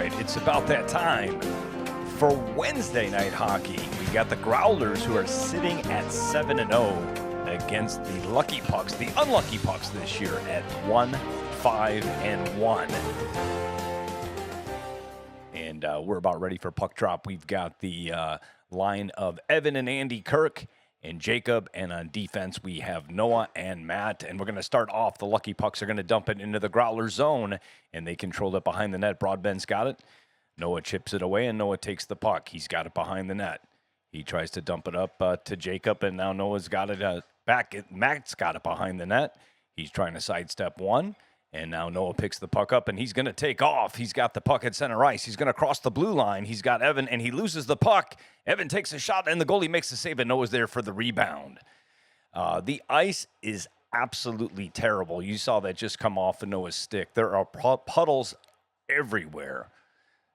right, it's about that time for Wednesday night hockey. We got the Growlers, who are sitting at 7-0 against the Lucky Pucks, the unlucky Pucks this year at 1-5-1. And we're about ready for puck drop. We've got the line of Evan and Andy Kirk and Jacob, and on defense we have Noah and Matt. And we're going to start off. The Lucky Pucks are going to dump it into the Growler zone, and they control it behind the net. Broadbent's got it. Noah chips it away, and Noah takes the puck. He's got it behind the net. He tries to dump it up to Jacob, and now Noah's got it back. Matt's got it behind the net. He's trying to sidestep one, and now Noah picks the puck up, and he's going to take off. He's got the puck at center ice. He's going to cross the blue line. He's got Evan, and he loses the puck. Evan takes a shot, and the goalie makes the save, and Noah's there for the rebound. The ice is absolutely terrible. You saw that just come off of Noah's stick. There are puddles everywhere.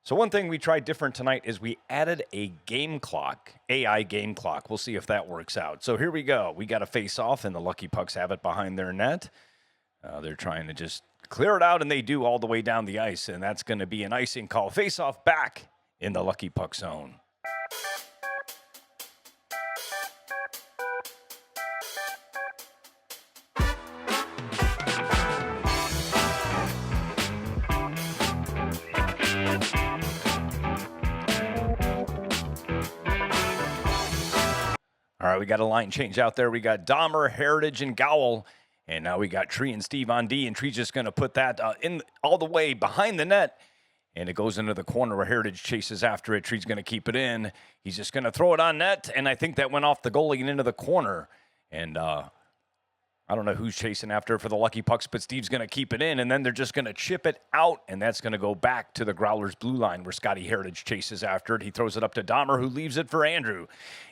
So one thing we tried different tonight is we added a game clock, AI game clock. We'll see if that works out. So here we go. We got a face-off, and the Lucky Pucks have it behind their net. They're trying to just clear it out, and they do all the way down the ice, and that's going to be an icing call. Face-off back in the Lucky Puck zone. All right, we got a line change out there. We got Dahmer, Heritage, and Gowell. And now we got Tree and Steve on D, and Tree's just going to put that in all the way behind the net. And it goes into the corner where Heritage chases after it. Tree's going to keep it in. He's just going to throw it on net, and I think that went off the goalie and into the corner. And I don't know who's chasing after it for the Lucky Pucks, but Steve's going to keep it in, and then they're just going to chip it out, and that's going to go back to the Growlers' blue line where Scotty Heritage chases after it. He throws it up to Dahmer, who leaves it for Andrew.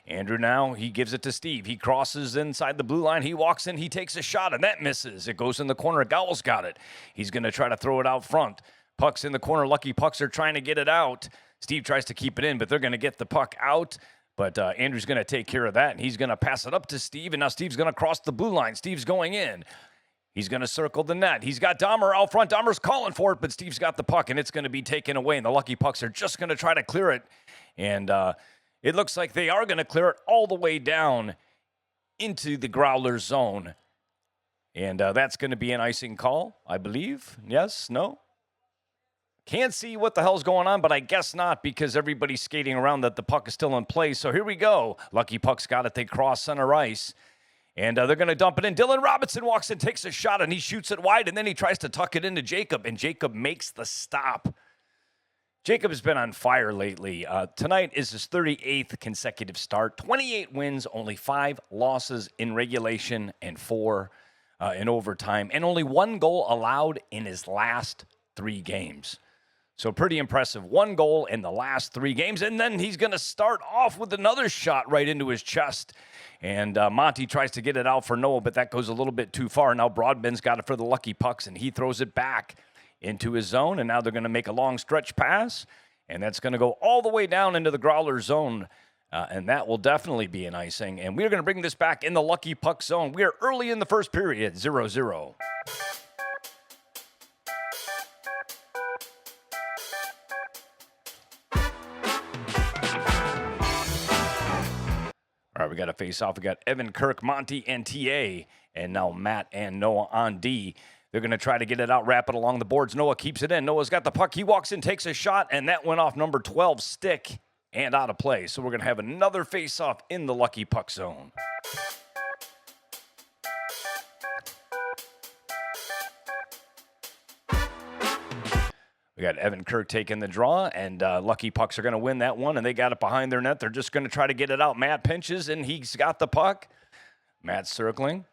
Andrew now, he gives it to Steve. He crosses inside the blue line. He walks in. He takes a shot, and that misses. It goes in the corner. Gowell's got it. He's going to try to throw it out front. Puck's in the corner. Lucky Pucks are trying to get it out. Steve tries to keep it in, but they're going to get the puck out. But Andrew's going to take care of that, and he's going to pass it up to Steve, and now Steve's going to cross the blue line. Steve's going in. He's going to circle the net. He's got Dahmer out front. Dahmer's calling for it, but Steve's got the puck, and it's going to be taken away, and the Lucky Pucks are just going to try to clear it. And it looks like they are going to clear it all the way down into the Growler zone. And that's going to be an icing call, I believe. Yes? No? Can't see what the hell's going on, but I guess not, because everybody's skating around that the puck is still in play. So here we go. Lucky Pucks got it. They cross center ice, and they're going to dump it in. Dylan Robinson walks in, takes a shot, and he shoots it wide, and then he tries to tuck it into Jacob, and Jacob makes the stop. Jacob has been on fire lately. Tonight is his 38th consecutive start. 28 wins, only 5 losses in regulation, and 4 in overtime, and only 1 goal allowed in his last 3 games. So pretty impressive. 1 goal in the last 3 games. And then he's going to start off with another shot right into his chest. And Monty tries to get it out for Noah, but that goes a little bit too far. Now Broadbent's got it for the Lucky Pucks, and he throws it back into his zone. And now they're going to make a long stretch pass. And that's going to go all the way down into the Growler zone. And that will definitely be an icing. And we're going to bring this back in the Lucky Puck zone. We are early in the first period, 0-0. All right, we got a face-off. We got Evan, Kirk, Monty, and TA. And now Matt and Noah on D. They're going to try to get it out, wrap it along the boards. Noah keeps it in. Noah's got the puck. He walks in, takes a shot, and that went off number 12's stick and out of play. So we're going to have another face-off in the Lucky Puck zone. We got Evan Kirk taking the draw, and Lucky Pucks are going to win that one, and they got it behind their net. They're just going to try to get it out. Matt pinches, and he's got the puck. Matt's circling.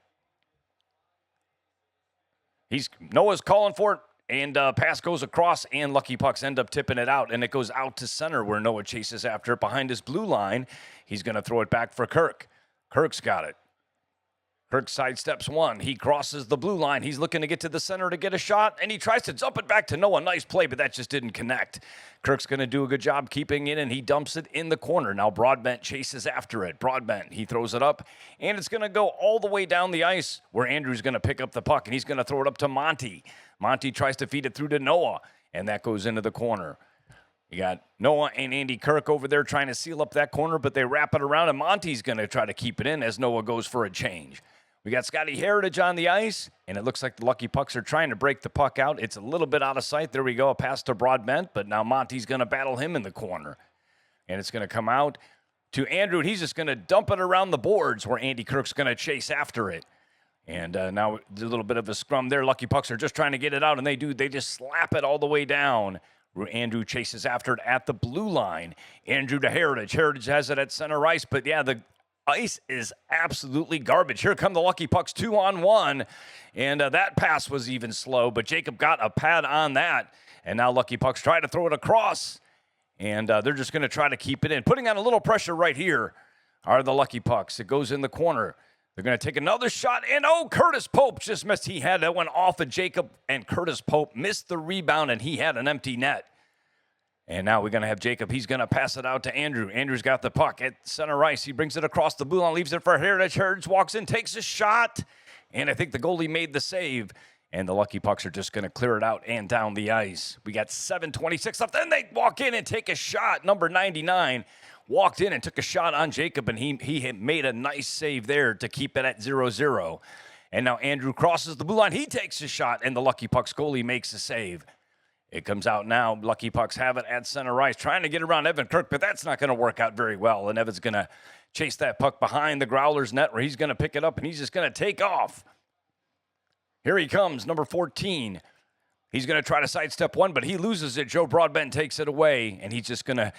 Noah's calling for it, and pass goes across, and Lucky Pucks end up tipping it out, and it goes out to center where Noah chases after it behind his blue line. He's going to throw it back for Kirk. Kirk's got it. Kirk sidesteps one. He crosses the blue line. He's looking to get to the center to get a shot, and he tries to dump it back to Noah. Nice play, but that just didn't connect. Kirk's going to do a good job keeping it, and he dumps it in the corner. Now Broadbent chases after it. Broadbent, he throws it up, and it's going to go all the way down the ice where Andrew's going to pick up the puck, and he's going to throw it up to Monty. Monty tries to feed it through to Noah, and that goes into the corner. You got Noah and Andy Kirk over there trying to seal up that corner, but they wrap it around, and Monty's going to try to keep it in as Noah goes for a change. We got Scotty Heritage on the ice, and it looks like the Lucky Pucks are trying to break the puck out. It's a little bit out of sight. There we go, a pass to Broadbent, but now Monty's going to battle him in the corner. And it's going to come out to Andrew, and he's just going to dump it around the boards where Andy Kirk's going to chase after it. And now a little bit of a scrum there. Lucky Pucks are just trying to get it out, and they do. They just slap it all the way down. Andrew chases after it at the blue line. Andrew to Heritage. Heritage has it at center ice, but yeah, the ice is absolutely garbage. Here come the Lucky Pucks 2-on-1, and that pass was even slow, but Jacob got a pad on that, and now Lucky Pucks try to throw it across, and they're just going to try to keep it in. Putting on a little pressure right here are the Lucky Pucks. It goes in the corner. They're going to take another shot, and Curtis Pope just missed. He had that one off of Jacob, and Curtis Pope missed the rebound, and he had an empty net. And now we're going to have Jacob. He's going to pass it out to Andrew. Andrew's got the puck at center ice. He brings it across the blue line, leaves it for Heritage. Heritage walks in, takes a shot, and I think the goalie made the save. And the Lucky Pucks are just going to clear it out and down the ice. We got 7:26 left. Then they walk in and take a shot. Number 99 walked in and took a shot on Jacob, and he had made a nice save there to keep it at 0-0. And now Andrew crosses the blue line. He takes a shot, and the Lucky Pucks goalie makes a save. It comes out now. Lucky Pucks have it at center ice, trying to get around Evan Kirk, but that's not going to work out very well. And Evan's going to chase that puck behind the Growlers net, where he's going to pick it up, and he's just going to take off. Here he comes, number 14. He's going to try to sidestep one, but he loses it. Joe Broadbent takes it away, and he's just going to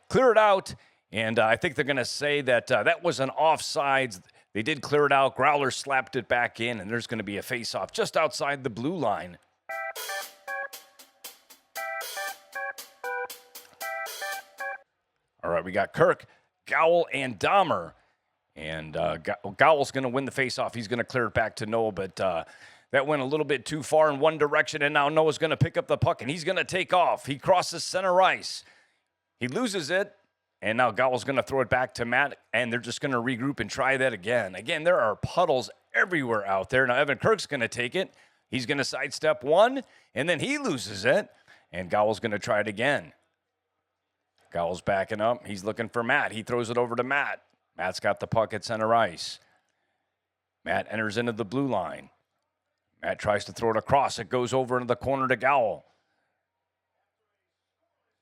clear it out. And I think they're going to say that that was an offsides. They did clear it out. Growlers slapped it back in, and there's going to be a face-off just outside the blue line. All right, we got Kirk, Gowell, and Dahmer. And Gowell's going to win the faceoff. He's going to clear it back to Noah, but that went a little bit too far in one direction, and now Noah's going to pick up the puck, and he's going to take off. He crosses center ice. He loses it, and now Gowell's going to throw it back to Matt, and they're just going to regroup and try that again. Again, there are puddles everywhere out there. Now Evan Kirk's going to take it. He's going to sidestep one, and then he loses it, and Gowell's going to try it again. Gowell's backing up. He's looking for Matt. He throws it over to Matt. Matt's got the puck at center ice. Matt enters into the blue line. Matt tries to throw it across. It goes over into the corner to Gowell.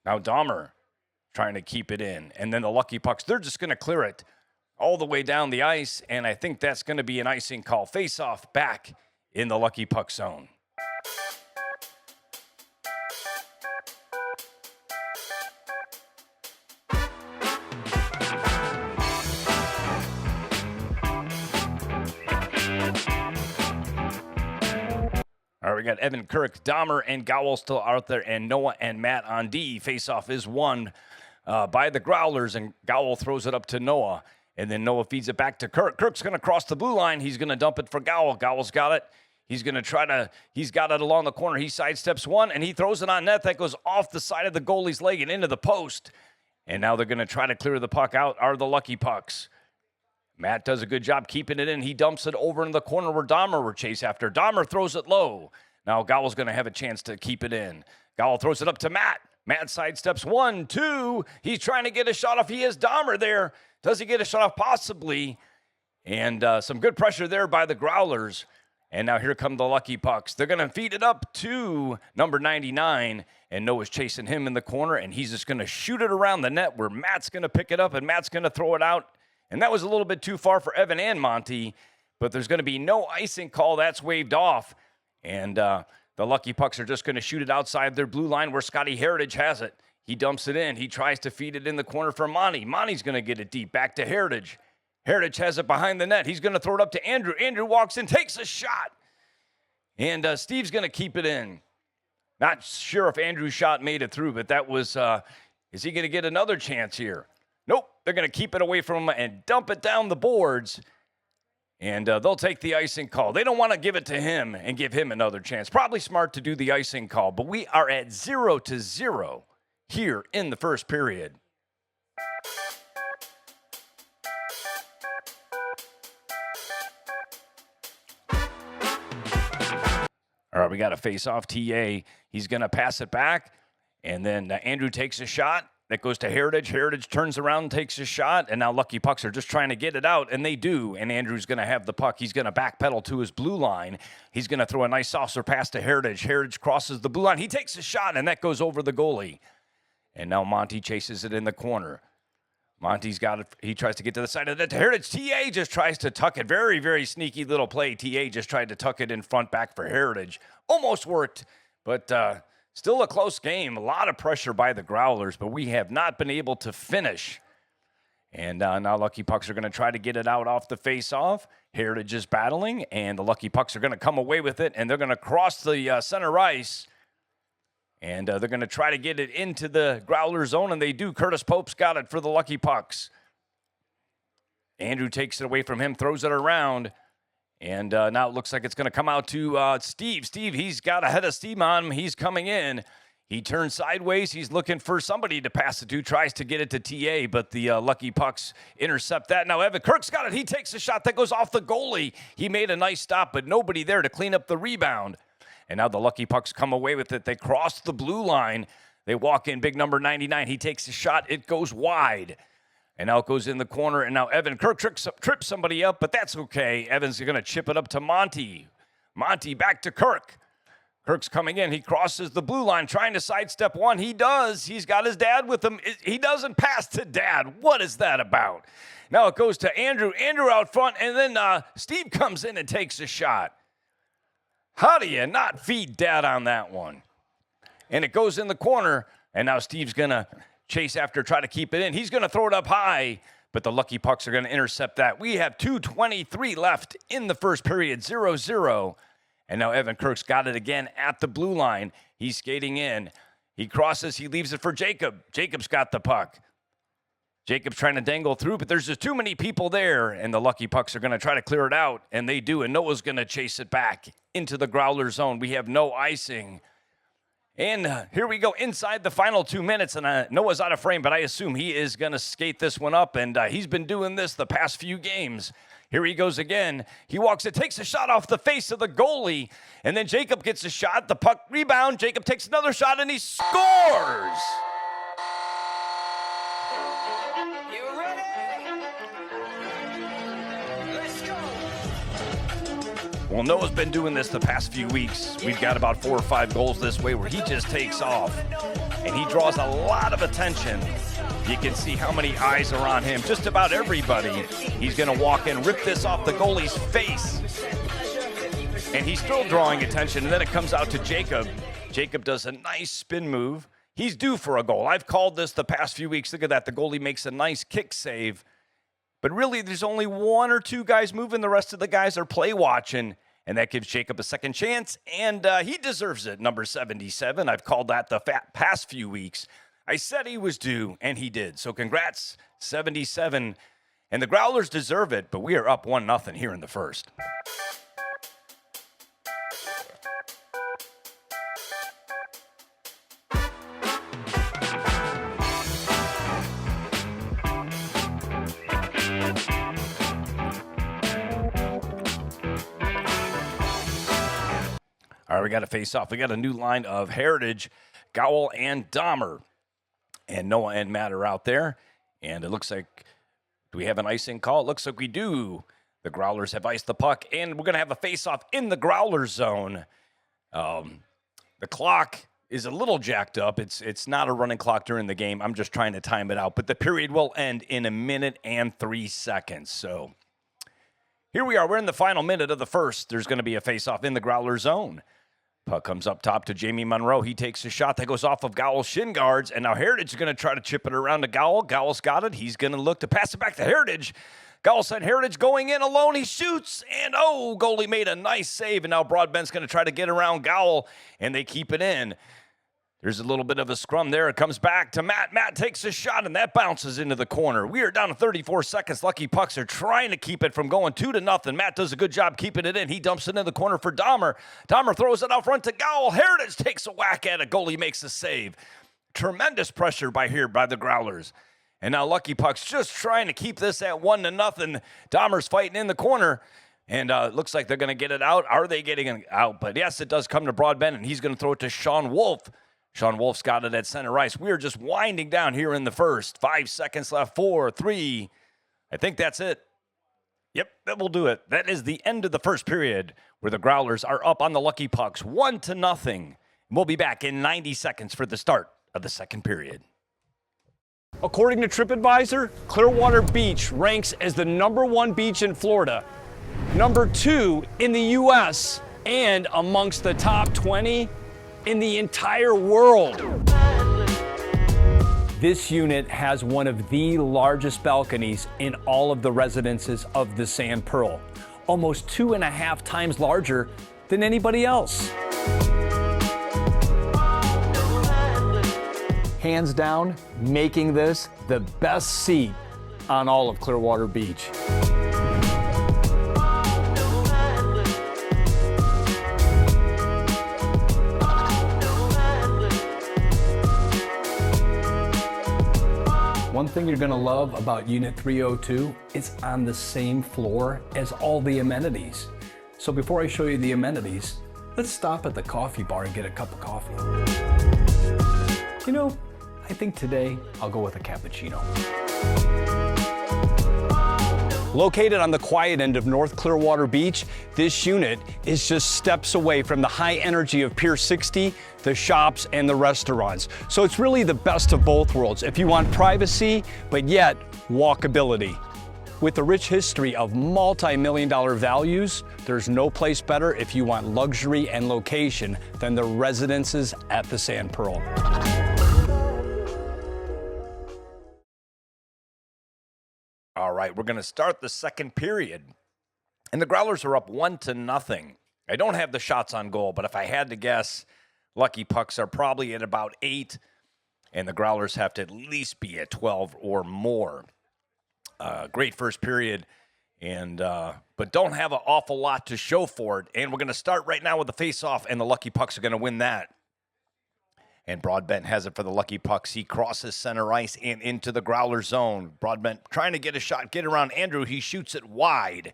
Now Dahmer trying to keep it in. And then the Lucky Pucks, they're just going to clear it all the way down the ice. And I think that's going to be an icing call. Face-off back in the Lucky Puck zone. All right, we got Evan Kirk, Dahmer, and Gowell still out there, and Noah and Matt on D. Faceoff is won by the Growlers, and Gowell throws it up to Noah, and then Noah feeds it back to Kirk. Kirk's going to cross the blue line. He's going to dump it for Gowell. Gowell's got it. He's going to he's got it along the corner. He sidesteps one, and he throws it on net. That goes off the side of the goalie's leg and into the post. And now they're going to try to clear the puck out, are the Lucky Pucks. Matt does a good job keeping it in. He dumps it over in the corner where Dahmer will chase after. Dahmer throws it low. Now Gowell's going to have a chance to keep it in. Gowell throws it up to Matt. Matt sidesteps 1, 2. He's trying to get a shot off. He has Dahmer there. Does he get a shot off? Possibly. And some good pressure there by the Growlers. And now here come the Lucky Pucks. They're going to feed it up to number 99. And Noah's chasing him in the corner. And he's just going to shoot it around the net where Matt's going to pick it up. And Matt's going to throw it out. And that was a little bit too far for Evan and Monty, but there's going to be no icing call. That's waved off. And the Lucky Pucks are just going to shoot it outside their blue line where Scotty Heritage has it. He dumps it in. He tries to feed it in the corner for Monty. Monty's going to get it deep back to Heritage. Heritage has it behind the net. He's going to throw it up to Andrew. Andrew walks in, takes a shot. And Steve's going to keep it in. Not sure if Andrew's shot made it through, but that was, is he going to get another chance here? Nope, they're going to keep it away from him and dump it down the boards, and they'll take the icing call. They don't want to give it to him and give him another chance. Probably smart to do the icing call, but we are at 0-0 here in the first period. All right, we got a face-off. TA, he's going to pass it back. And then Andrew takes a shot. That goes to Heritage. Heritage turns around and takes a shot. And now Lucky Pucks are just trying to get it out, and they do. And Andrew's going to have the puck. He's going to backpedal to his blue line. He's going to throw a nice saucer pass to Heritage. Heritage crosses the blue line. He takes a shot, and that goes over the goalie. And now Monty chases it in the corner. Monty's got it. He tries to get to the side of the net. Heritage. TA just tries to tuck it. Very, very sneaky little play. TA just tried to tuck it in front back for Heritage. Almost worked, but still a close game. A lot of pressure by the Growlers, but we have not been able to finish. And now Lucky Pucks are going to try to get it out off the face-off. Heritage is battling, and the Lucky Pucks are going to come away with it, and they're going to cross the center ice. And they're going to try to get it into the Growler zone, and they do. Curtis Pope's got it for the Lucky Pucks. Andrew takes it away from him, throws it around. And now it looks like it's going to come out to Steve. Steve, he's got a head of steam on him. He's coming in. He turns sideways. He's looking for somebody to pass it to. Tries to get it to TA, but the Lucky Pucks intercept that. Now Evan Kirk's got it. He takes a shot that goes off the goalie. He made a nice stop, but nobody there to clean up the rebound. And now the Lucky Pucks come away with it. They cross the blue line. They walk in, big number 99. He takes a shot. It goes wide. And now it goes in the corner. And now Evan Kirk trips somebody up, but that's okay. Evans is going to chip it up to Monty. Monty back to Kirk. Kirk's coming in. He crosses the blue line, trying to sidestep one. He does. He's got his dad with him. He doesn't pass to dad. What is that about? Now it goes to Andrew. Andrew out front, and then Steve comes in and takes a shot. How do you not feed dad on that one? And it goes in the corner, and now Steve's going to chase after, try to keep it in. He's going to throw it up high, but the Lucky Pucks are going to intercept that. We have 2:23 left in the first period, 0-0. And now Evan Kirk's got it again at the blue line. He's skating in. He crosses. He leaves it for Jacob. Jacob's got the puck. Jacob's trying to dangle through, but there's just too many people there, and the Lucky Pucks are going to try to clear it out, and they do, and Noah's going to chase it back into the Growler zone. We have no icing. And here we go inside the final 2 minutes, and Noah's out of frame, but I assume he is going to skate this one up, and he's been doing this the past few games. Here he goes again. He walks it, takes a shot off the face of the goalie, and then Jacob gets a shot. The puck rebound. Jacob takes another shot, and he scores. Well, Noah's been doing this the past few weeks. We've got about 4 or 5 goals this way where he just takes off, and he draws a lot of attention. You can see how many eyes are on him. Just about everybody. He's going to walk in, rip this off the goalie's face, and he's still drawing attention, and then it comes out to Jacob. Jacob does a nice spin move. He's due for a goal. I've called this the past few weeks. Look at that. The goalie makes a nice kick save. But really, there's only 1 or 2 guys moving. The rest of the guys are play watching, and that gives Jacob a second chance, and he deserves it, number 77. I've called that the past few weeks. I said he was due, and he did. So congrats, 77. And the Growlers deserve it, but we are up 1-0 here in the first. All right, we got a face-off. We got a new line of Heritage, Gowell, and Dahmer. And Noah and Matt are out there. And it looks like, do we have an icing call? It looks like we do. The Growlers have iced the puck, and we're going to have a face-off in the Growler zone. The clock is a little jacked up. It's not a running clock during the game. I'm just trying to time it out. But the period will end in 1 minute and 3 seconds. So here we are. We're in the final minute of the first. There's going to be a face-off in the Growler zone. Puck comes up top to Jamie Monroe. He takes a shot that goes off of Gowell's shin guards, and now Heritage is going to try to chip it around to Gowell. Gowell's got it. He's going to look to pass it back to Heritage. Gowell said Heritage going in alone. He shoots, and goalie made a nice save, and now Broadbent's going to try to get around Gowell, and they keep it in. There's a little bit of a scrum there. It comes back to Matt. Matt takes a shot, and that bounces into the corner. We are down to 34 seconds. Lucky Pucks are trying to keep it from going 2-0. Matt does a good job keeping it in. He dumps it in the corner for Dahmer. Dahmer throws it out front to Gowell. Heritage takes a whack at it. Goalie makes a save. Tremendous pressure by the Growlers. And now Lucky Pucks just trying to keep this at 1-0. Dahmer's fighting in the corner. And it looks like they're going to get it out. Are they getting it out? But yes, it does come to Broadbent, and he's going to throw it to Sean Wolf. Sean Wolf's got it at center ice. We are just winding down here in the first. 5 seconds left. 4, 3. I think that's it. Yep, that will do it. That is the end of the first period where the Growlers are up on the Lucky Pucks 1-0. We'll be back in 90 seconds for the start of the second period. According to TripAdvisor, Clearwater Beach ranks as the #1 beach in Florida, #2 in the U.S., and amongst the top 20 in the entire world. This unit has one of the largest balconies in all of the residences of the Sand Pearl, almost 2.5 times larger than anybody else. Hands down, making this the best seat on all of Clearwater Beach. One thing you're gonna love about Unit 302 is on the same floor as all the amenities. So before I show you the amenities, let's stop at the coffee bar and get a cup of coffee. You know, I think today I'll go with a cappuccino. Located on the quiet end of North Clearwater Beach, this unit is just steps away from the high energy of Pier 60, the shops, and the restaurants. So it's really the best of both worlds if you want privacy, but yet walkability. With a rich history of multi-million-dollar values, there's no place better if you want luxury and location than the residences at the Sand Pearl. All right, we're going to start the second period. And the Growlers are up 1-0. I don't have the shots on goal, but if I had to guess, Lucky Pucks are probably at about 8, and the Growlers have to at least be at 12 or more. Great first period, and but don't have an awful lot to show for it. And we're going to start right now with the face-off, and the Lucky Pucks are going to win that. And Broadbent has it for the Lucky Pucks. He crosses center ice and into the Growler zone. Broadbent trying to get a shot, get around Andrew. He shoots it wide.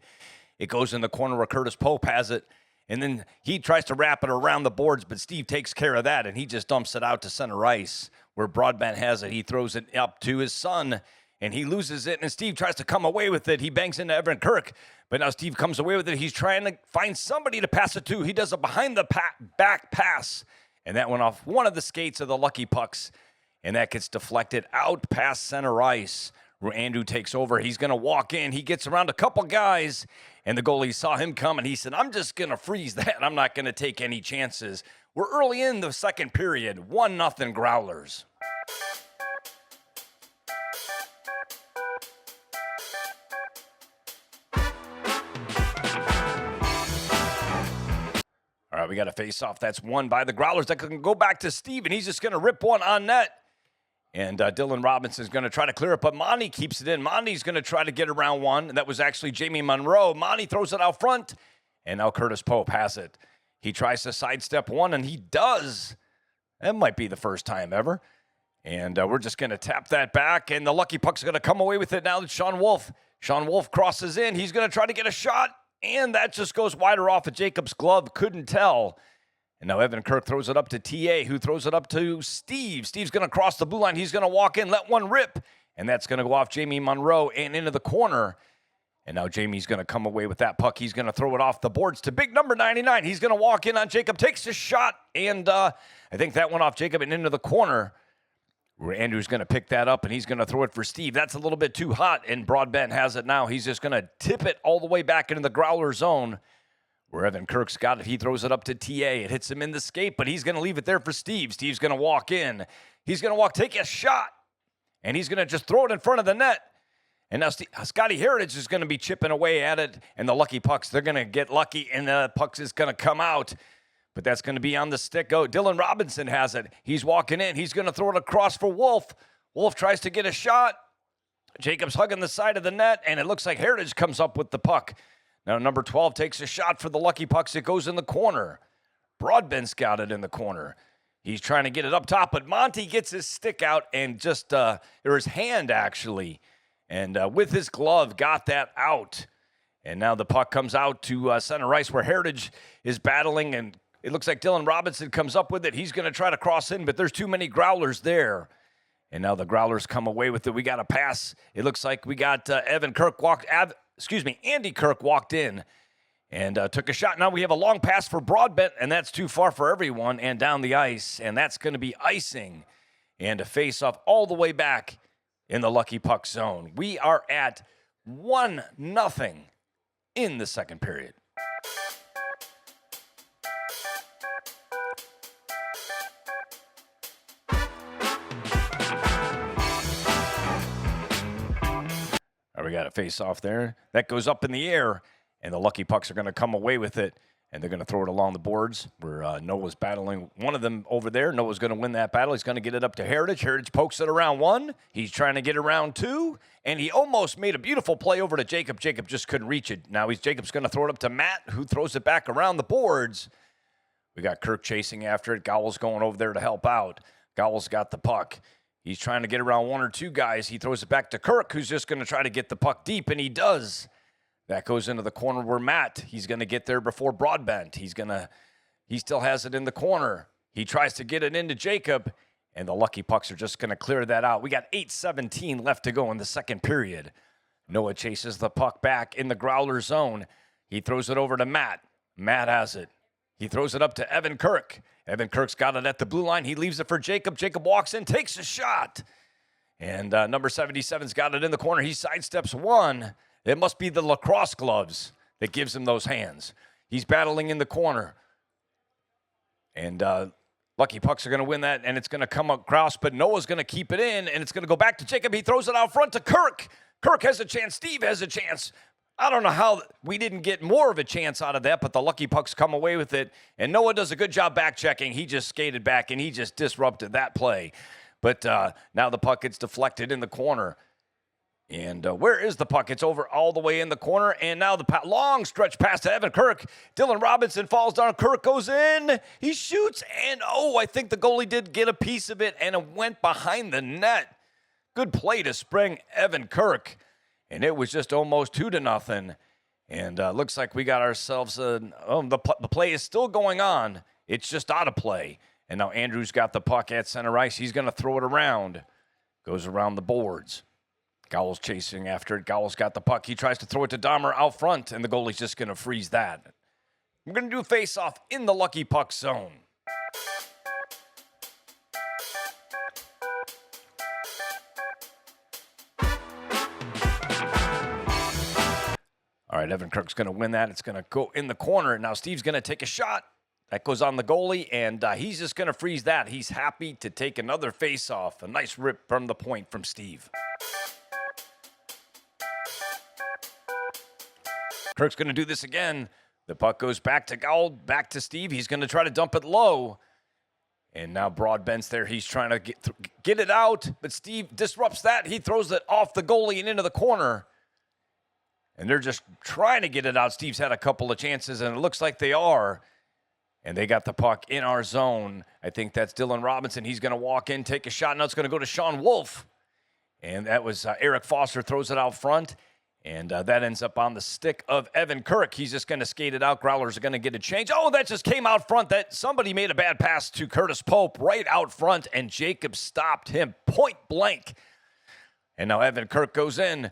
It goes in the corner where Curtis Pope has it. And then he tries to wrap it around the boards, but Steve takes care of that, and he just dumps it out to center ice where Broadbent has it. He throws it up to his son, and he loses it, and Steve tries to come away with it. He bangs into Evan Kirk, but now Steve comes away with it. He's trying to find somebody to pass it to. He does a behind-the-back pass. And that went off one of the skates of the Lucky Pucks. And that gets deflected out past center ice where Andrew takes over. He's going to walk in. He gets around a couple guys. And the goalie saw him come. And he said, I'm just going to freeze that. I'm not going to take any chances. We're early in the second period. 1-0 Growlers. All right, we got a face-off. That's won by the Growlers. That can go back to Steve, and he's just going to rip one on net. And Dylan Robinson's going to try to clear it, but Monty keeps it in. Monty's going to try to get around one. And that was actually Jamie Monroe. Monty throws it out front, and now Curtis Pope has it. He tries to sidestep one, and he does. That might be the first time ever. And we're just going to tap that back, and the Lucky Puck's going to come away with it now. It's Sean Wolf. Sean Wolf crosses in. He's going to try to get a shot. And that just goes wider off of Jacob's glove. Couldn't tell. And now Evan Kirk throws it up to TA, who throws it up to Steve. Steve's going to cross the blue line. He's going to walk in, let one rip. And that's going to go off Jamie Monroe and into the corner. And now Jamie's going to come away with that puck. He's going to throw it off the boards to big number 99. He's going to walk in on Jacob, takes a shot. And I think that went off Jacob and into the corner, where Andrew's going to pick that up, and he's going to throw it for Steve. That's a little bit too hot, and Broadbent has it now. He's just going to tip it all the way back into the Growler zone, where Evan Kirk's got it. He throws it up to TA. It hits him in the skate, but he's going to leave it there for Steve. Steve's going to walk in. He's going to take a shot, and he's going to just throw it in front of the net. And now Scotty Heritage is going to be chipping away at it, and the Lucky Pucks, they're going to get lucky, and the puck is going to come out. But that's going to be on the stick. Oh, Dylan Robinson has it. He's walking in. He's going to throw it across for Wolf. Wolf tries to get a shot. Jacob's hugging the side of the net, and it looks like Heritage comes up with the puck. Now number 12 takes a shot for the Lucky Pucks. It goes in the corner. Broadbent's got it in the corner. He's trying to get it up top, but Monty gets his stick out and just, or his hand actually, and with his glove got that out. And now the puck comes out to center ice where Heritage is battling, and It looks like Dylan Robinson comes up with it. He's going to try to cross in, but there's too many Growlers there. And now the Growlers come away with it. We got a pass. It looks like we got Andy Kirk walked in and took a shot. Now we have a long pass for Broadbent, and that's too far for everyone and down the ice. And that's going to be icing and a face-off all the way back in the Lucky Puck zone. We are at 1-0 in the second period. We got a face-off there. That goes up in the air, and the Lucky Pucks are going to come away with it, and they're going to throw it along the boards where Noah's battling one of them over there. Noah's going to win that battle. He's going to get it up to Heritage. Heritage pokes it around one. He's trying to get around two, and he almost made a beautiful play over to Jacob. Jacob just couldn't reach it. Now Jacob's going to throw it up to Matt, who throws it back around the boards. We got Kirk chasing after it. Gowell's going over there to help out. Gowell's got the puck. He's trying to get around one or two guys. He throws it back to Kirk, who's just going to try to get the puck deep, and he does. That goes into the corner where Matt, he's going to get there before Broadbent. He still has it in the corner. He tries to get it into Jacob, and the Lucky Pucks are just going to clear that out. We got 8:17 left to go in the second period. Noah chases the puck back in the Growler zone. He throws it over to Matt. Matt has it. He throws it up to Evan Kirk. Evan Kirk's got it at the blue line. He leaves it for Jacob. Jacob walks in, takes a shot. And number 77's got it in the corner. He sidesteps one. It must be the lacrosse gloves that gives him those hands. He's battling in the corner. And Lucky Pucks are going to win that, and it's going to come across, but Noah's going to keep it in, and it's going to go back to Jacob. He throws it out front to Kirk. Kirk has a chance. Steve has a chance. I don't know how we didn't get more of a chance out of that, but the Lucky Pucks come away with it, and Noah does a good job back checking. He just skated back, and he just disrupted that play. But now the puck gets deflected in the corner. And where is the puck? It's over all the way in the corner, and now the long stretch pass to Evan Kirk. Dylan Robinson falls down. Kirk goes in. He shoots, and I think the goalie did get a piece of it, and it went behind the net. Good play to spring Evan Kirk. And it was just almost 2-0. And looks like we got ourselves the play is still going on. It's just out of play. And now Andrew's got the puck at center ice. He's going to throw it around. Goes around the boards. Gowell's chasing after it. Gowell's got the puck. He tries to throw it to Dahmer out front, and the goalie's just going to freeze that. We're going to do face-off in the Lucky Puck zone. All right, Evan Kirk's going to win that. It's going to go in the corner. Now Steve's going to take a shot. That goes on the goalie, and he's just going to freeze that. He's happy to take another face-off. A nice rip from the point from Steve. Kirk's going to do this again. The puck goes back to Gowell, back to Steve. He's going to try to dump it low. And now Broadbent's there. He's trying to get it out, but Steve disrupts that. He throws it off the goalie and into the corner. And they're just trying to get it out. Steve's had a couple of chances, and it looks like they are. And they got the puck in our zone. I think that's Dylan Robinson. He's going to walk in, take a shot. Now it's going to go to Sean Wolf. And that was Eric Foster throws it out front. And that ends up on the stick of Evan Kirk. He's just going to skate it out. Growlers are going to get a change. Oh, that just came out front. That somebody made a bad pass to Curtis Pope right out front, and Jacob stopped him point blank. And now Evan Kirk goes in.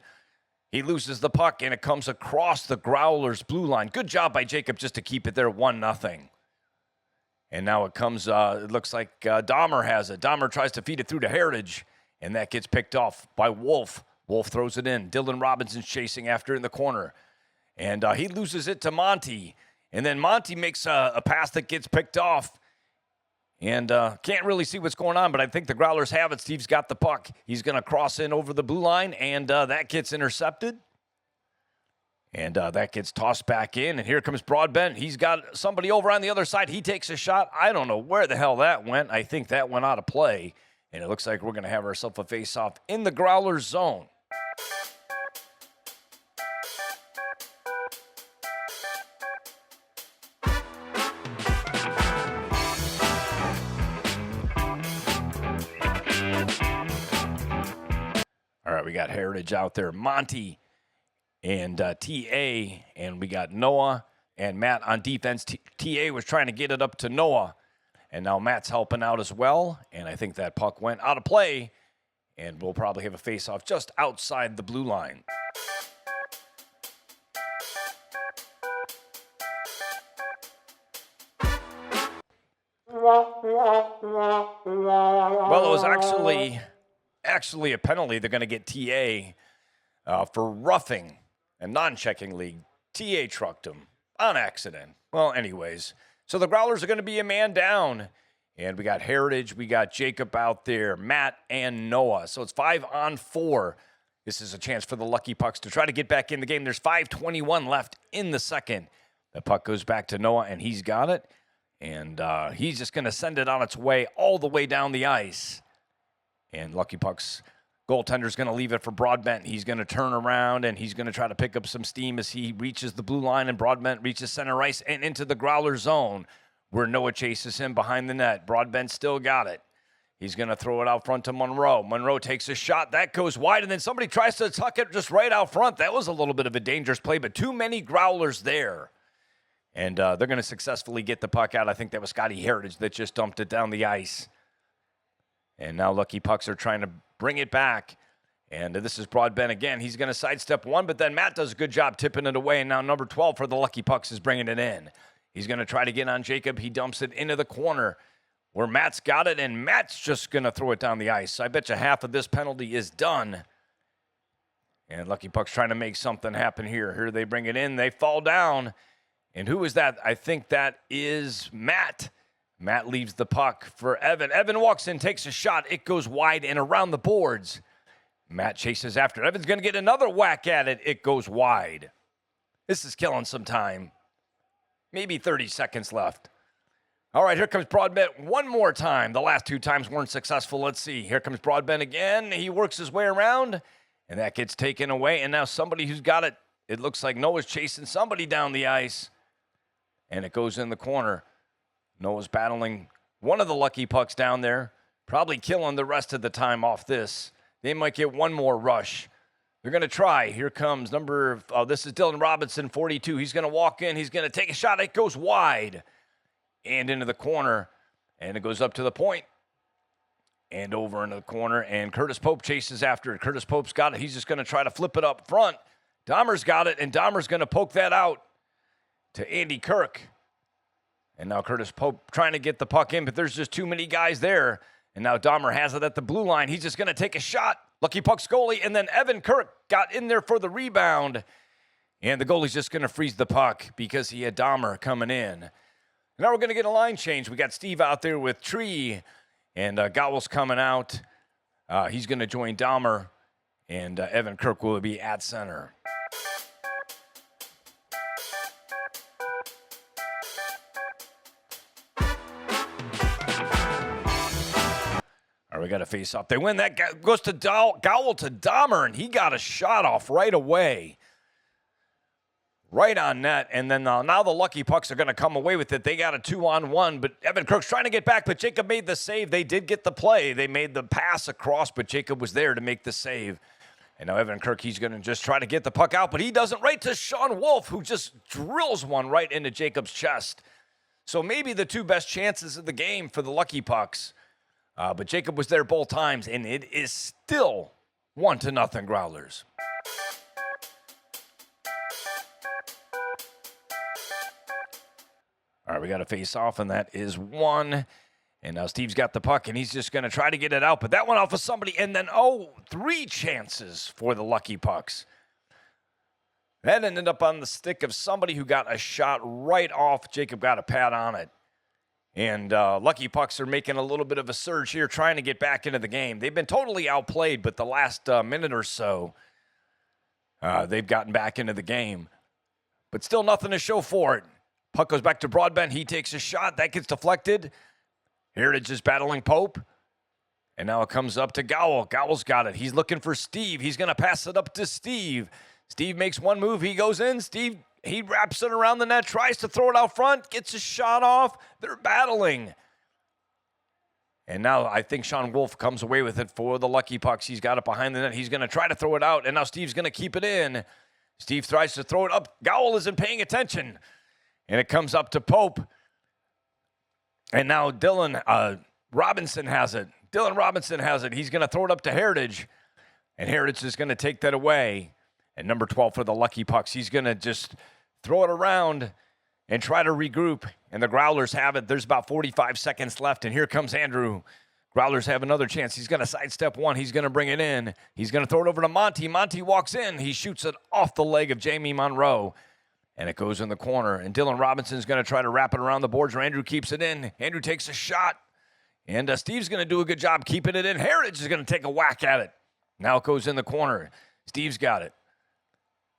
He loses the puck, and it comes across the Growlers' blue line. Good job by Jacob just to keep it there 1-0. And now it comes, it looks like Dahmer has it. Dahmer tries to feed it through to Heritage, and that gets picked off by Wolf. Wolf throws it in. Dylan Robinson's chasing after in the corner. And he loses it to Monty. And then Monty makes a pass that gets picked off. And can't really see what's going on, but I think the Growlers have it. Steve's got the puck. He's going to cross in over the blue line, and that gets intercepted. And that gets tossed back in, and here comes Broadbent. He's got somebody over on the other side. He takes a shot. I don't know where the hell that went. I think that went out of play, and it looks like we're going to have ourselves a face-off in the Growlers zone. All right, we got Heritage out there. Monty and TA, and we got Noah and Matt on defense. TA TA was trying to get it up to Noah. And now Matt's helping out as well. And I think that puck went out of play. And we'll probably have a face-off just outside the blue line. Well, it was actually a penalty. They're going to get TA for roughing a non-checking league. TA trucked him on accident. Well, anyways, so the Growlers are going to be a man down. And we got Heritage, we got Jacob out there, Matt and Noah. So it's 5-on-4. This is a chance for the Lucky Pucks to try to get back in the game. There's 5:21 left in the second. The puck goes back to Noah, and he's got it. And he's just going to send it on its way all the way down the ice. And Lucky Pucks goaltender's going to leave it for Broadbent. He's going to turn around, and he's going to try to pick up some steam as he reaches the blue line, and Broadbent reaches center ice and into the Growler zone, where Noah chases him behind the net. Broadbent still got it. He's going to throw it out front to Monroe. Monroe takes a shot. That goes wide, and then somebody tries to tuck it just right out front. That was a little bit of a dangerous play, but too many Growlers there. And they're going to successfully get the puck out. I think that was Scotty Heritage that just dumped it down the ice. And now Lucky Pucks are trying to bring it back. And this is Broadbent again. He's going to sidestep one, but then Matt does a good job tipping it away. And now number 12 for the Lucky Pucks is bringing it in. He's going to try to get on Jacob. He dumps it into the corner where Matt's got it, and Matt's just going to throw it down the ice. So I bet you half of this penalty is done. And Lucky Puck's trying to make something happen here. Here they bring it in. They fall down. And who is that? I think that is Matt. Matt leaves the puck for Evan. Evan walks in, takes a shot. It goes wide and around the boards. Matt chases after. Evan's going to get another whack at it. It goes wide. This is killing some time. Maybe 30 seconds left. All right, here comes Broadbent one more time. The last two times weren't successful. Let's see. Here comes Broadbent again. He works his way around, and that gets taken away. And now somebody who's got it, it looks like Noah's chasing somebody down the ice. And it goes in the corner. Noah's battling one of the Lucky Pucks down there, probably killing the rest of the time off this. They might get one more rush. They're going to try. Here comes this is Dylan Robinson, 42. He's going to walk in. He's going to take a shot. It goes wide and into the corner, and it goes up to the point and over into the corner, and Curtis Pope chases after it. Curtis Pope's got it. He's just going to try to flip it up front. Dahmer's got it, and Dahmer's going to poke that out to Andy Kirk. And now Curtis Pope trying to get the puck in, but there's just too many guys there. And now Dahmer has it at the blue line. He's just going to take a shot. Lucky Puck's goalie, and then Evan Kirk got in there for the rebound. And the goalie's just going to freeze the puck because he had Dahmer coming in. Now we're going to get a line change. We got Steve out there with Tree, and Gowell's coming out. He's going to join Dahmer, and Evan Kirk will be at center. All right, we got a face-off. They win. That goes to Gowell to Dahmer, and he got a shot off right away. Right on net, and then now the Lucky Pucks are going to come away with it. They got a 2-on-1, but Evan Kirk's trying to get back, but Jacob made the save. They did get the play. They made the pass across, but Jacob was there to make the save. And now Evan Kirk, he's going to just try to get the puck out, but he doesn't. Right to Sean Wolf, who just drills one right into Jacob's chest. So maybe the two best chances of the game for the Lucky Pucks. But Jacob was there both times, and it is still 1-0 Growlers. All right, we got a face-off, and that is one. And now Steve's got the puck, and he's just going to try to get it out. But that went off of somebody, and then, 3 chances for the Lucky Pucks. That ended up on the stick of somebody who got a shot right off. Jacob got a pad on it. And Lucky Pucks are making a little bit of a surge here, trying to get back into the game. They've been totally outplayed, but the last minute or so, they've gotten back into the game. But still nothing to show for it. Puck goes back to Broadbent. He takes a shot. That gets deflected. Heritage is battling Pope. And now it comes up to Gowell. Gowell's got it. He's looking for Steve. He's going to pass it up to Steve. Steve makes one move. He goes in. Steve, he wraps it around the net, tries to throw it out front, gets a shot off. They're battling. And now I think Sean Wolf comes away with it for the Lucky Pucks. He's got it behind the net. He's going to try to throw it out, and now Steve's going to keep it in. Steve tries to throw it up. Gowell isn't paying attention. And it comes up to Pope. And now Dylan Robinson has it. Dylan Robinson has it. He's going to throw it up to Heritage. And Heritage is going to take that away. And number 12 for the Lucky Pucks, he's going to just throw it around and try to regroup. And the Growlers have it. There's about 45 seconds left. And here comes Andrew. Growlers have another chance. He's going to sidestep one. He's going to bring it in. He's going to throw it over to Monty. Monty walks in. He shoots it off the leg of Jamie Monroe. And it goes in the corner. And Dylan Robinson's going to try to wrap it around the boards where Andrew keeps it in. Andrew takes a shot. And Steve's going to do a good job keeping it in. Heritage is going to take a whack at it. Now it goes in the corner. Steve's got it.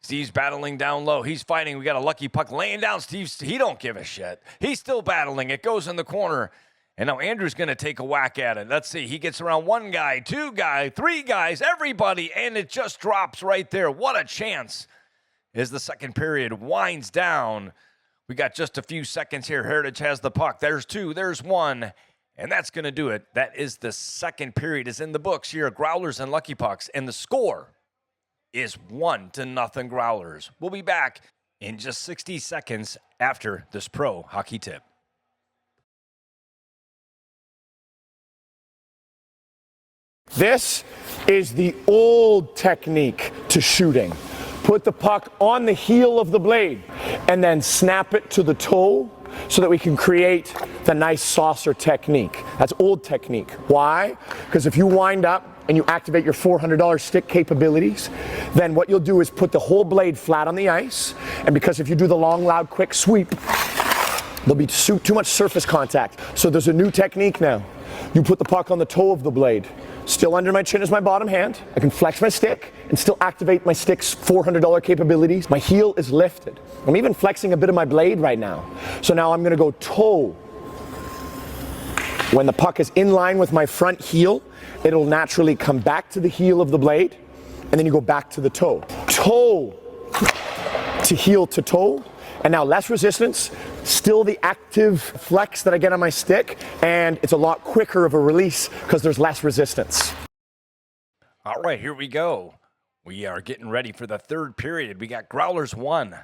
Steve's battling down low. He's fighting. We got a Lucky Puck laying down. He don't give a shit. He's still battling. It goes in the corner. And now Andrew's going to take a whack at it. Let's see. He gets around one guy, two guys, three guys, everybody, and it just drops right there. What a chance as the second period winds down. We got just a few seconds here. Heritage has the puck. There's two. There's one. And that's going to do it. That is the second period is in the books here. Growlers and Lucky Pucks. And the score is 1-0 Growlers. We'll be back in just 60 seconds after this pro hockey tip. This is the old technique to shooting. Put the puck on the heel of the blade and then snap it to the toe so that we can create the nice saucer technique. That's old technique. Why? Because if you wind up and you activate your $400 stick capabilities, then what you'll do is put the whole blade flat on the ice, and because if you do the long, loud, quick sweep, there'll be too much surface contact. So there's a new technique now. You put the puck on the toe of the blade. Still under my chin is my bottom hand. I can flex my stick and still activate my stick's $400 capabilities. My heel is lifted. I'm even flexing a bit of my blade right now. So now I'm going to go toe. When the puck is in line with my front heel, it'll naturally come back to the heel of the blade, and then you go back to the toe. Toe to heel to toe. And now less resistance, still the active flex that I get on my stick, and it's a lot quicker of a release because there's less resistance. All right, here we go. We are getting ready for the third period. We got Growlers 1,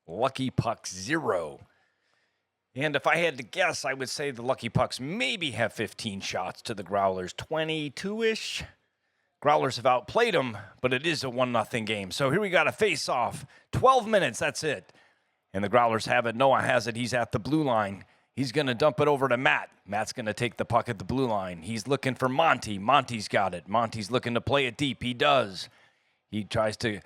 Lucky Pucks 0. And if I had to guess, I would say the Lucky Pucks maybe have 15 shots to the Growlers, 22-ish. Growlers have outplayed them, but it is a 1-0 game. So here we got a face-off. 12 minutes, that's it. And the Growlers have it. Noah has it. He's at the blue line. He's going to dump it over to Matt. Matt's going to take the puck at the blue line. He's looking for Monty. Monty's got it. Monty's looking to play it deep. He does. He tries to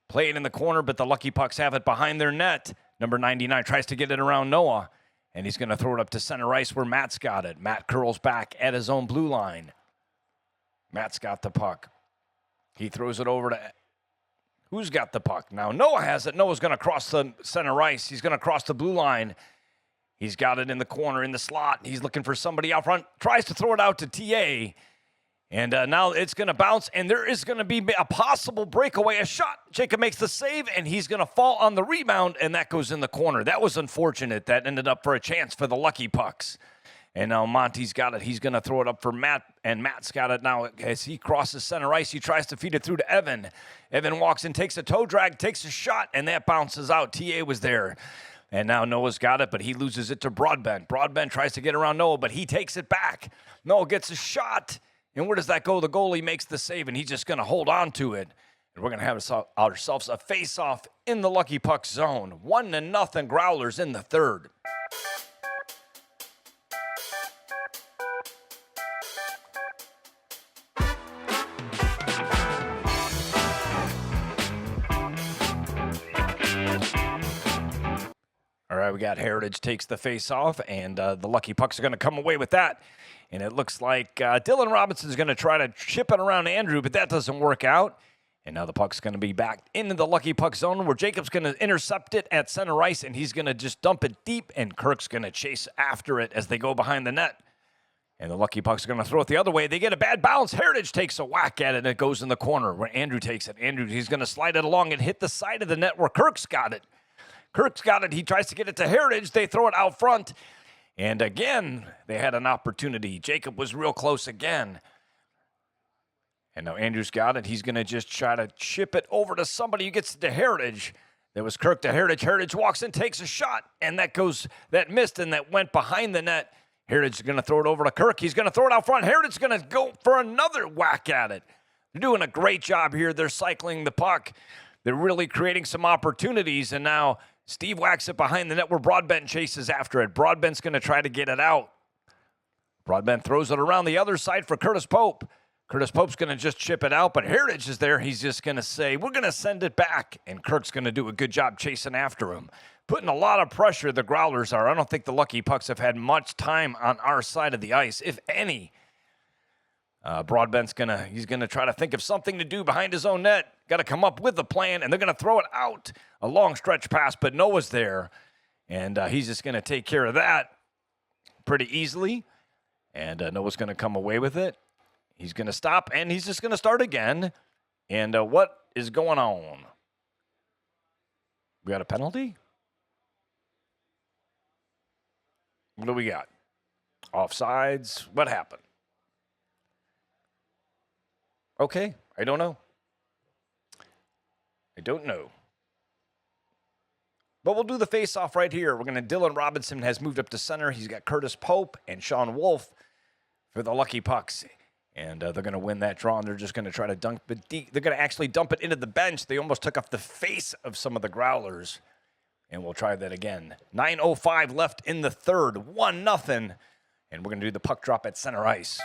play it in the corner, but the Lucky Pucks have it behind their net. Number 99 tries to get it around Noah, and he's going to throw it up to center ice where Matt's got it. Matt curls back at his own blue line. Matt's got the puck. He throws it over to... Who's got the puck? Now Noah has it. Noah's going to cross the center ice. He's going to cross the blue line. He's got it in the corner, in the slot. He's looking for somebody out front. Tries to throw it out to TA. And now it's going to bounce, and there is going to be a possible breakaway, a shot. Jacob makes the save, and he's going to fall on the rebound, and that goes in the corner. That was unfortunate. That ended up for a chance for the Lucky Pucks. And now Monty's got it. He's going to throw it up for Matt, and Matt's got it now. As he crosses center ice, he tries to feed it through to Evan. Evan walks in, takes a toe drag, takes a shot, and that bounces out. TA was there. And now Noah's got it, but he loses it to Broadbent. Broadbent tries to get around Noah, but he takes it back. Noah gets a shot. And where does that go? The goalie makes the save, and he's just going to hold on to it. And we're going to have ourselves a face-off in the Lucky Puck zone. 1-0 Growlers in the third. All right, we got Heritage takes the face-off, and the Lucky Pucks are going to come away with that. And it looks like Dylan Robinson is going to try to chip it around Andrew, but that doesn't work out. And now the puck's going to be back into the Lucky Puck zone where Jacob's going to intercept it at center ice, and he's going to just dump it deep, and Kirk's going to chase after it as they go behind the net. And the Lucky Pucks are going to throw it the other way. They get a bad bounce. Heritage takes a whack at it, and it goes in the corner where Andrew takes it. Andrew, he's going to slide it along and hit the side of the net where Kirk's got it. Kirk's got it. He tries to get it to Heritage. They throw it out front. And again, they had an opportunity. Jacob was real close again. And now Andrew's got it. He's going to just try to chip it over to somebody who gets it to Heritage. There was Kirk to Heritage. Heritage walks in, takes a shot, and that missed, and that went behind the net. Heritage is going to throw it over to Kirk. He's going to throw it out front. Heritage is going to go for another whack at it. They're doing a great job here. They're cycling the puck. They're really creating some opportunities, and now Steve whacks it behind the net where Broadbent chases after it. Broadbent's going to try to get it out. Broadbent throws it around the other side for Curtis Pope. Curtis Pope's going to just chip it out, but Heritage is there. He's just going to say, we're going to send it back, and Kirk's going to do a good job chasing after him. Putting a lot of pressure, the Growlers are. I don't think the Lucky Pucks have had much time on our side of the ice, if any. Broadbent's he's gonna try to think of something to do behind his own net. Got to come up with a plan, and they're gonna throw it out. A long stretch pass, but Noah's there, and he's just gonna take care of that pretty easily. And Noah's gonna come away with it. He's gonna stop, and he's just gonna start again. And what is going on? We got a penalty? What do we got? Offsides? What happened? Okay, I don't know. I don't know. But we'll do the face-off right here. We're going to Dylan Robinson has moved up to center. He's got Curtis Pope and Sean Wolf for the Lucky Pucks. And they're going to win that draw, and they're just going to try to dunk it deep. They're going to actually dump it into the bench. They almost took off the face of some of the Growlers. And we'll try that again. 9:05 left in the third. 1-0. And we're going to do the puck drop at center ice.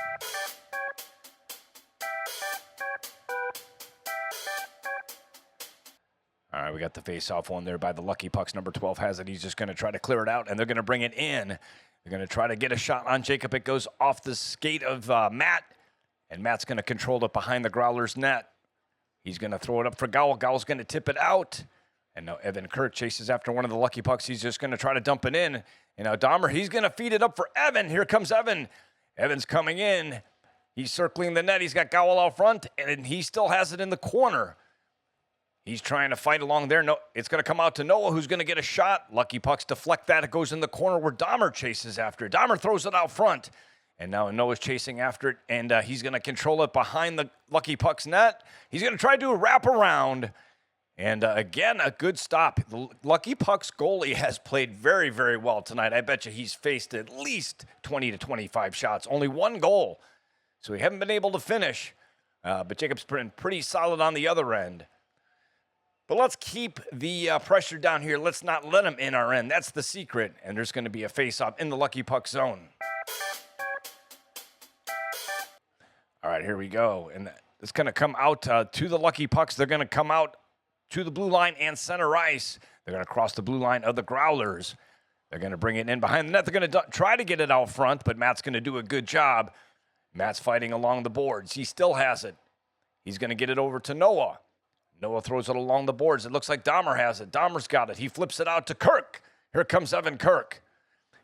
All right, we got the face-off one there by the Lucky Pucks. Number 12 has it. He's just going to try to clear it out, and they're going to bring it in. They're going to try to get a shot on Jacob. It goes off the skate of Matt, and Matt's going to control it behind the Growlers' net. He's going to throw it up for Gowell. Gowell's going to tip it out, and now Evan Kirk chases after one of the Lucky Pucks. He's just going to try to dump it in, and now Dahmer, he's going to feed it up for Evan. Here comes Evan. Evan's coming in. He's circling the net. He's got Gowell out front, and he still has it in the corner. He's trying to fight along there. No, it's going to come out to Noah, who's going to get a shot. Lucky Pucks deflect that. It goes in the corner where Dahmer chases after it. Dahmer throws it out front. And now Noah's chasing after it, and he's going to control it behind the Lucky Pucks net. He's going to try to do a wraparound. And again, a good stop. The Lucky Pucks goalie has played very, very well tonight. I bet you he's faced at least 20 to 25 shots. Only one goal. So we haven't been able to finish. But Jacob's been pretty solid on the other end. But let's keep the pressure down here. Let's not let them in our end. That's the secret. And there's going to be a face-off in the Lucky Puck zone. All right, here we go. And it's going to come out to the Lucky Pucks. They're going to come out to the blue line and center ice. They're going to cross the blue line of the Growlers. They're going to bring it in behind the net. They're going to try to get it out front, but Matt's going to do a good job. Matt's fighting along the boards. He still has it. He's going to get it over to Noah. Noah throws it along the boards. It looks like Dahmer has it. Dahmer's got it. He flips it out to Kirk. Here comes Evan Kirk.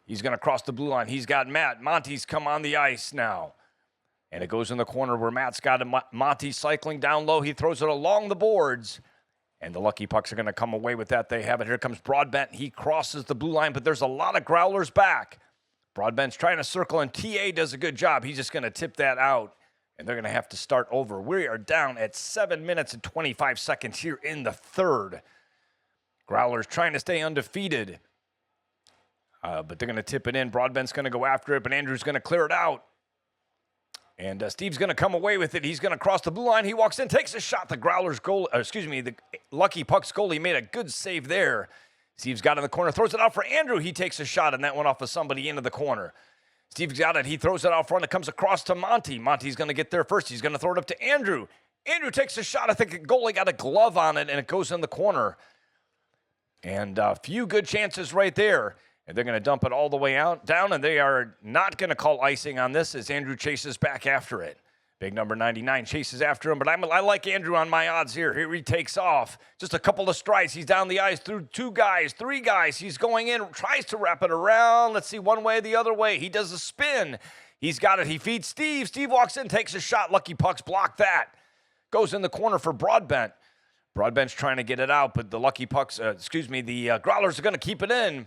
He's going to cross the blue line. He's got Matt. Monty's come on the ice now. And it goes in the corner where Matt's got him. Monty cycling down low. He throws it along the boards. And the Lucky Pucks are going to come away with that. They have it. Here comes Broadbent. He crosses the blue line, but there's a lot of Growlers back. Broadbent's trying to circle, and TA does a good job. He's just going to tip that out. And they're going to have to start over. We are down at 7 minutes and 25 seconds here in the third. Growlers trying to stay undefeated. But they're going to tip it in. Broadbent's going to go after it, but Andrew's going to clear it out. And Steve's going to come away with it. He's going to cross the blue line. He walks in, takes a shot. The Growlers goal, the Lucky Pucks goalie made a good save there. Steve's got it in the corner, throws it out for Andrew. He takes a shot, and that went off of somebody into the corner. Steve's got it. He throws it out front. It comes across to Monty. Monty's going to get there first. He's going to throw it up to Andrew. Andrew takes a shot. I think the goalie got a glove on it, and it goes in the corner. And a few good chances right there. And they're going to dump it all the way down, and they are not going to call icing on this as Andrew chases back after it. Big number 99 chases after him, but I like Andrew on my odds here. Here he takes off. Just a couple of strides. He's down the ice through two guys, three guys. He's going in, tries to wrap it around. Let's see, one way, the other way. He does a spin. He's got it. He feeds Steve. Steve walks in, takes a shot. Lucky Pucks block that. Goes in the corner for Broadbent. Broadbent's trying to get it out, but the Lucky Pucks, the Growlers are going to keep it in.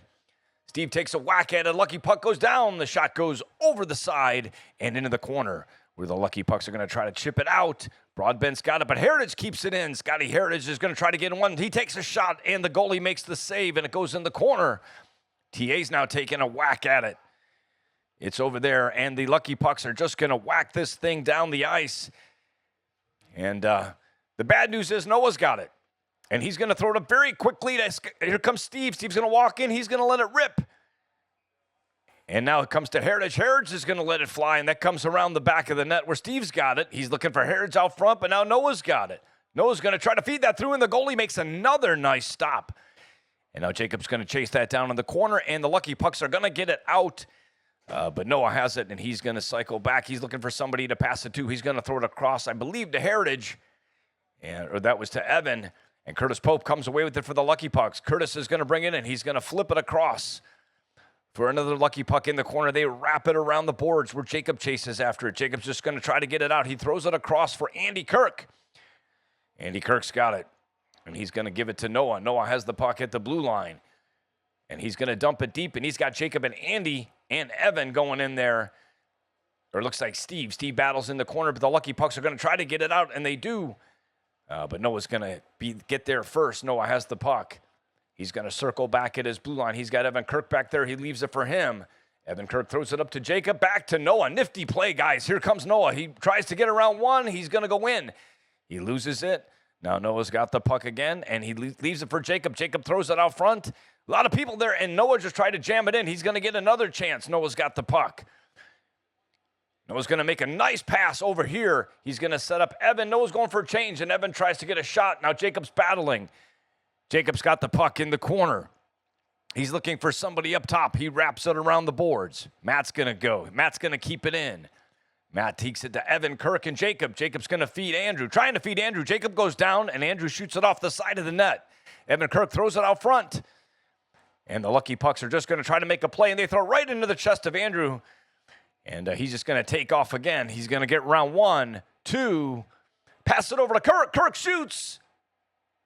Steve takes a whack at it. Lucky Puck goes down. The shot goes over the side and into the corner, where the Lucky Pucks are going to try to chip it out. Broadbent's got it, but Heritage keeps it in. Scotty Heritage is going to try to get in one. He takes a shot, and the goalie makes the save, and it goes in the corner. TA's now taking a whack at it. It's over there, and the Lucky Pucks are just going to whack this thing down the ice. And the bad news is Noah's got it. And he's going to throw it up very quickly. Here comes Steve. Steve's going to walk in. He's going to let it rip. And now it comes to Heritage. Heritage is going to let it fly, and that comes around the back of the net where Steve's got it. He's looking for Heritage out front, but now Noah's got it. Noah's going to try to feed that through, and the goalie makes another nice stop. And now Jacob's going to chase that down in the corner, and the Lucky Pucks are going to get it out. But Noah has it, and he's going to cycle back. He's looking for somebody to pass it to. He's going to throw it across, I believe, to Heritage, or that was to Evan. And Curtis Pope comes away with it for the Lucky Pucks. Curtis is going to bring it in. He's going to flip it across for another Lucky Puck in the corner. They wrap it around the boards where Jacob chases after it. Jacob's just going to try to get it out. He throws it across for Andy Kirk. Andy Kirk's got it, and he's going to give it to Noah. Noah has the puck at the blue line, and he's going to dump it deep, and he's got Jacob and Andy and Evan going in there. Or it looks like Steve. Steve battles in the corner, but the Lucky Pucks are going to try to get it out, and they do. But Noah's going to get there first. Noah has the puck. He's going to circle back at his blue line. He's got Evan Kirk back there. He leaves it for him. Evan Kirk throws it up to Jacob. Back to Noah. Nifty play, guys. Here comes Noah. He tries to get around one. He's going to go in. He loses it. Now Noah's got the puck again, and he leaves it for Jacob. Jacob throws it out front. A lot of people there, and Noah just tried to jam it in. He's going to get another chance. Noah's got the puck. Noah's going to make a nice pass over here. He's going to set up Evan. Noah's going for a change, and Evan tries to get a shot. Now Jacob's battling. Jacob's got the puck in the corner. He's looking for somebody up top. He wraps it around the boards. Matt's going to go. Matt's going to keep it in. Matt takes it to Evan, Kirk, and Jacob. Jacob's going to feed Andrew. Trying to feed Andrew. Jacob goes down, and Andrew shoots it off the side of the net. Evan Kirk throws it out front. And the Lucky Pucks are just going to try to make a play, and they throw right into the chest of Andrew. And he's just going to take off again. He's going to get round 1, 2. Pass it over to Kirk. Kirk shoots.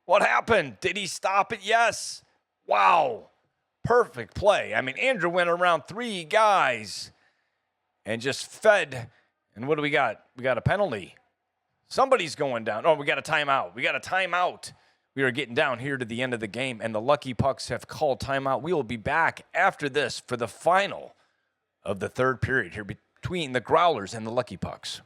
What happened? Did he stop it? Yes. Wow. Perfect play. I mean, Andrew went around 3 guys and just fed. And what do we got? We got a penalty. Somebody's going down. Oh, we got a timeout. We got a timeout. We are getting down here to the end of the game, and the Lucky Pucks have called timeout. We will be back after this for the final of the third period here between the Growlers and the Lucky Pucks.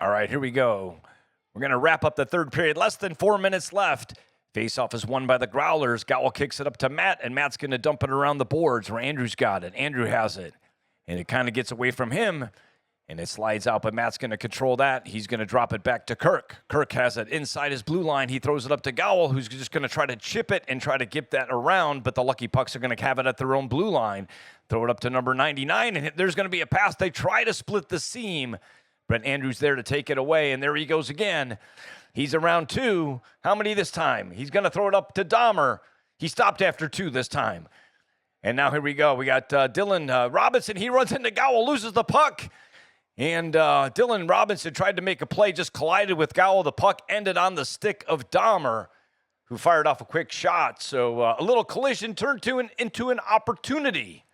All right, here we go. We're going to wrap up the third period. Less than 4 minutes left. Face-off is won by the Growlers. Gowell kicks it up to Matt, and Matt's going to dump it around the boards where Andrew's got it. Andrew has it, and it kind of gets away from him, and it slides out, but Matt's going to control that. He's going to drop it back to Kirk. Kirk has it inside his blue line. He throws it up to Gowell, who's just going to try to chip it and try to get that around, but the Lucky Pucks are going to have it at their own blue line. Throw it up to number 99, and there's going to be a pass. They try to split the seam, but Andrew's there to take it away, and there he goes again. He's around 2. How many this time? He's going to throw it up to Dahmer. He stopped after 2 this time. And now here we go. We got Dylan Robinson. He runs into Gowell, loses the puck. And Dylan Robinson tried to make a play, just collided with Gowell. The puck ended on the stick of Dahmer, who fired off a quick shot. So a little collision turned into an opportunity.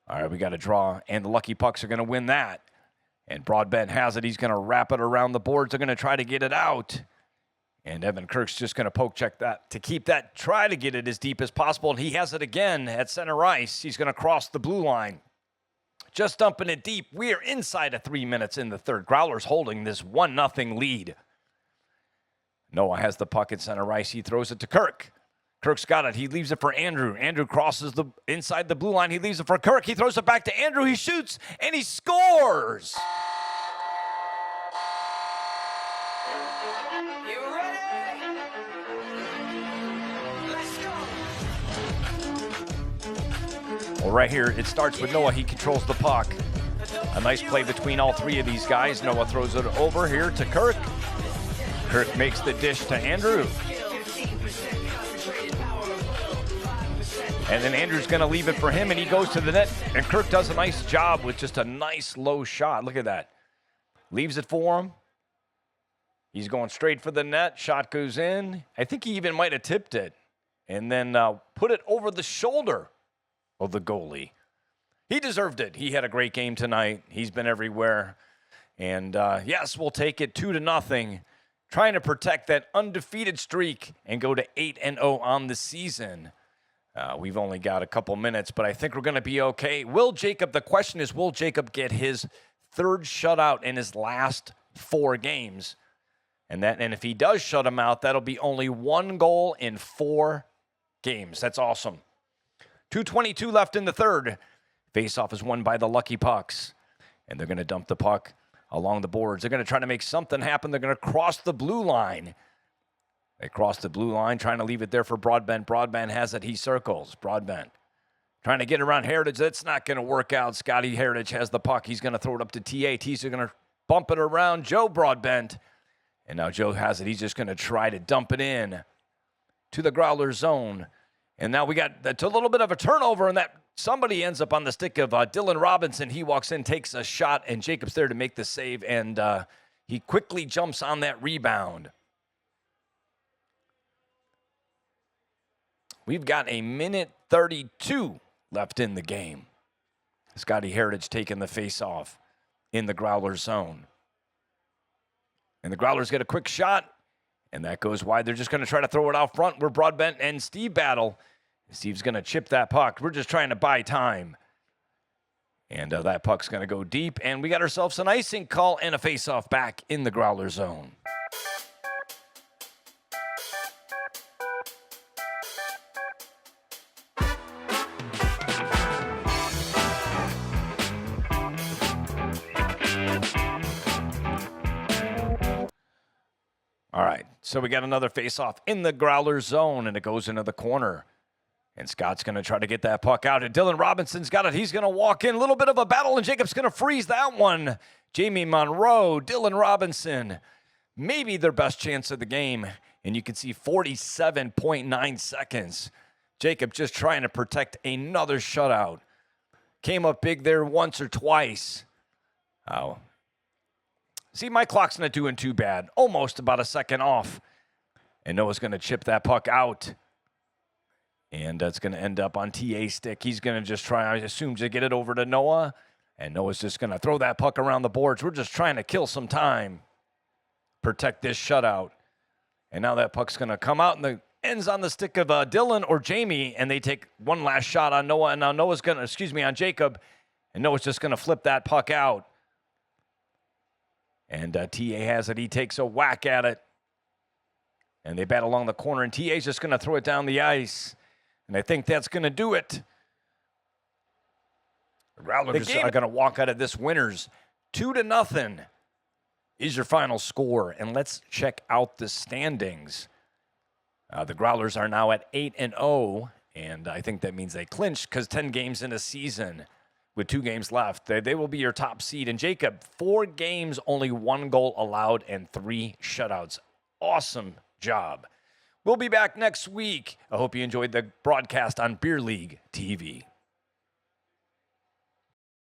All right, we got a draw, and the Lucky Pucks are going to win that. And Broadbent has it. He's going to wrap it around the boards. They're going to try to get it out. And Evan Kirk's just going to poke check that to keep that, try to get it as deep as possible. And he has it again at center ice. He's going to cross the blue line. Just dumping it deep. We are inside of 3 minutes in the third. Growlers holding this 1-0 lead. Noah has the puck at center ice. He throws it to Kirk. Kirk's got it. He leaves it for Andrew. Andrew crosses the inside the blue line. He leaves it for Kirk. He throws it back to Andrew. He shoots, and he scores. You ready? Let's go. Well, right here, it starts with Noah. He controls the puck. A nice play between all three of these guys. Noah throws it over here to Kirk. Kirk makes the dish to Andrew. And then Andrew's going to leave it for him, and he goes to the net. And Kirk does a nice job with just a nice low shot. Look at that. Leaves it for him. He's going straight for the net. Shot goes in. I think he even might have tipped it. And then put it over the shoulder of the goalie. He deserved it. He had a great game tonight. He's been everywhere. And yes, we'll take it 2-0. Trying to protect that undefeated streak and go to 8-0 on the season. We've only got a couple minutes, but I think we're going to be okay. The question is, will Jacob get his third shutout in his last 4 games? And if he does shut him out, that'll be only 1 goal in 4 games. That's awesome. 2:22 left in the third. Faceoff is won by the Lucky Pucks. And they're going to dump the puck along the boards. They're going to try to make something happen. They're going to cross the blue line. They cross the blue line, trying to leave it there for Broadbent. Broadbent has it. He circles. Broadbent trying to get around Heritage. That's not going to work out. Scotty Heritage has the puck. He's going to throw it up to TA. T's going to bump it around Joe Broadbent. And now Joe has it. He's just going to try to dump it in to the Growler zone. And now we got a little bit of a turnover, and that somebody ends up on the stick of Dylan Robinson. He walks in, takes a shot, and Jacob's there to make the save. And he quickly jumps on that rebound. We've got 1:32 left in the game. Scotty Heritage taking the face-off in the Growler zone. And the Growlers get a quick shot, and that goes wide. They're just going to try to throw it out front where Broadbent and Steve battle. Steve's going to chip that puck. We're just trying to buy time. And that puck's going to go deep, and we got ourselves an icing call and a face-off back in the Growler zone. All right, so we got another face-off in the Growler zone, and it goes into the corner. And Scott's going to try to get that puck out. And Dylan Robinson's got it. He's going to walk in. A little bit of a battle, and Jacob's going to freeze that one. Jamie Monroe, Dylan Robinson, maybe their best chance of the game. And you can see 47.9 seconds. Jacob just trying to protect another shutout. Came up big there once or twice. Oh. See, my clock's not doing too bad. Almost about a second off. And Noah's going to chip that puck out. And that's going to end up on TA stick. He's going to just try, I assume, to get it over to Noah. And Noah's just going to throw that puck around the boards. We're just trying to kill some time. Protect this shutout. And now that puck's going to come out, and the ends on the stick of Dylan or Jamie. And they take one last shot on Noah. And now Noah's going to, on Jacob. And Noah's just going to flip that puck out. And TA has it. He takes a whack at it. And they bat along the corner. And TA's just going to throw it down the ice. And I think that's going to do it. The Growlers are going to walk out of this winners. 2-0 is your final score. And let's check out the standings. The Growlers are now at 8-0. And I think that means they clinched because 10 games in a season with 2 games left. They will be your top seed. And Jacob, 4 games, only 1 goal allowed and 3 shutouts. Awesome job. We'll be back next week. I hope you enjoyed the broadcast on Beer League TV.